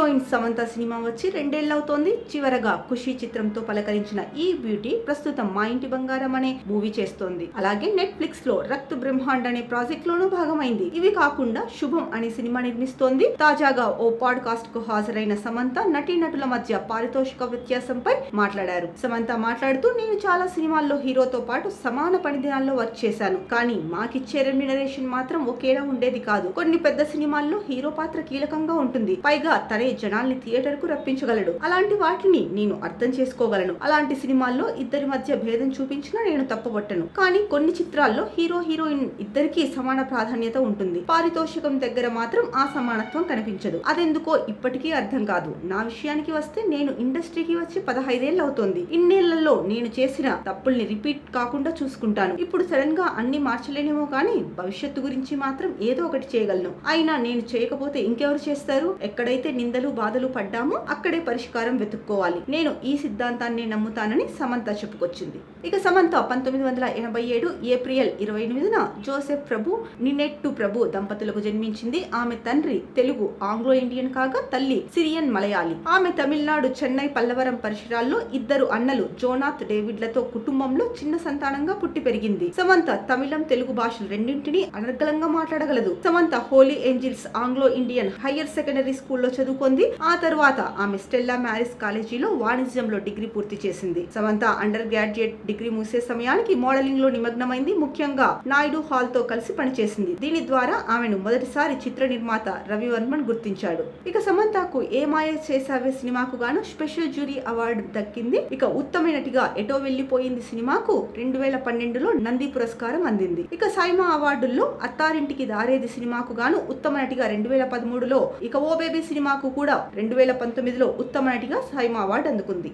Heroine Samantha cinema వచ్చి 2 ఏళ్లవుతోంది. చివరగా ఖుషి చిత్రంతో పలకరించిన ఈ బ్యూటీ ప్రస్తుతం మా ఇంటి బంగారం అనే మూవీ చేస్తోంది. అలాగే నెట్ఫ్లిక్స్ లో రక్త్ బ్రహ్మాండ్ అనే ప్రాజెక్ట్ లోనూ భాగమైంది. ఇవి కాకుండా శుభం అనే సినిమా నిర్మిస్తోంది. తాజాగా ఓ పాడ్కాస్ట్ కు హాజరైన సమంత నటీనటుల మధ్య పారితోషిక వ్యత్యాసంపై మాట్లాడారు. సమంత మాట్లాడుతూ, నేను చాలా సినిమాల్లో హీరోతో పాటు సమాన పనిదినాల్లో వర్క్ చేశాను. కానీ మాకిచ్చే రెమ్యునరేషన్ మాత్రం ఒకేలా ఉండేది కాదు. కొన్ని పెద్ద సినిమాల్లో హీరో పాత్ర కీలకంగా ఉంటుంది. పైగా తనే జనాల్ని థియేటర్ కు రప్పించగలడు. అలాంటి వాటిని నేను అర్థం చేసుకోగలను. అలాంటి సినిమాల్లో ఇద్దరి మధ్య భేదం చూపించినా నేను తప్పబట్టను. కానీ కొన్ని చిత్రాల్లో హీరో హీరోయిన్ ఇద్దరికీ సమాన ప్రాధాన్యత ఉంటుంది. పారితోషికం దగ్గర మాత్రం ఆ సమానత్వం కనిపించదు. అదెందుకో ఇప్పటికీ అర్థం కాదు. నా విషయానికి వస్తే నేను ఇండస్ట్రీకి వచ్చి 15 ఏళ్ళు అవుతోంది. ఇన్నేళ్లలో నేను చేసిన తప్పుల్ని రిపీట్ కాకుండా చూసుకుంటాను. ఇప్పుడు సడన్ గా అన్ని మార్చలేనేమో కానీ భవిష్యత్తు గురించి మాత్రం ఏదో ఒకటి చేయగలను. అయినా నేను చేయకపోతే ఇంకెవరు చేస్తారు? ఎక్కడైతే నిందలు బాధలు పడ్డామో అక్కడే పరిష్కారం వెతుక్కోవాలి. నేను ఈ సిద్ధాంతాన్ని నమ్ముతానని సమంత చెప్పుకొచ్చింది. ఇక సమంత 1987 ఏప్రిల్ 28న జోసెఫ్ ప్రభు, నినెట్టు ప్రభు దంపతులకు జన్మించింది. ఆమె తండ్రి తెలుగు ఆంగ్లో ఇండియన్ కాగా తల్లి సిరియన్ మలయాళి. ఆమె తమిళనాడు చెన్నై పల్లవరం పరిసరాల్లో ఇద్దరు అన్నలు జోనాథ్ డేవిడ్లతో కుటుంబంలో చిన్న సంతానంగా పుట్టి పెరిగింది. సమంత తమిళం తెలుగు భాషలు రెండింటినీ అనర్గళంగా మాట్లాడగలదు. Samantha Holy Angels Anglo Indian higher secondary స్కూల్లో చదువుకుంది. ఆ తర్వాత ఆమె స్టెల్లా మ్యారిస్ కాలేజీలో వాణిజ్యంలో డిగ్రీ పూర్తి చేసింది. సమంత అండర్ గ్రాడ్యుయేట్ డిగ్రీ ముగిసే సమయానికి మోడలింగ్ లో నిమగ్నమైంది. ముఖ్యంగా నాయుడు హాల్ తో కలిసి పనిచేసింది. దీని ద్వారా ఆమెను మొదటిసారి చిత్ర నిర్మాత రవివర్మన్ గుర్తించాడు. ఇక సమంతకు ఏ మాయ చేసావే సినిమాకు గాను స్పెషల్ జ్యూరీ అవార్డు దక్కింది. ఇక ఉత్తమ నటిగా ఎటో వెళ్లిపోయింది సినిమాకు 2012లో నంది పురస్కారం అందింది. ఇక సైమా అవార్డుల్లో అత్తారింటికి దారేది సినిమాకు గాను ఉత్తమ నటిగా 2013లో, ఇక ఓ బేబీ సినిమాకు కూడా 2019లో ఉత్తమ నటిగా సైమా అవార్డు అందుకుంది.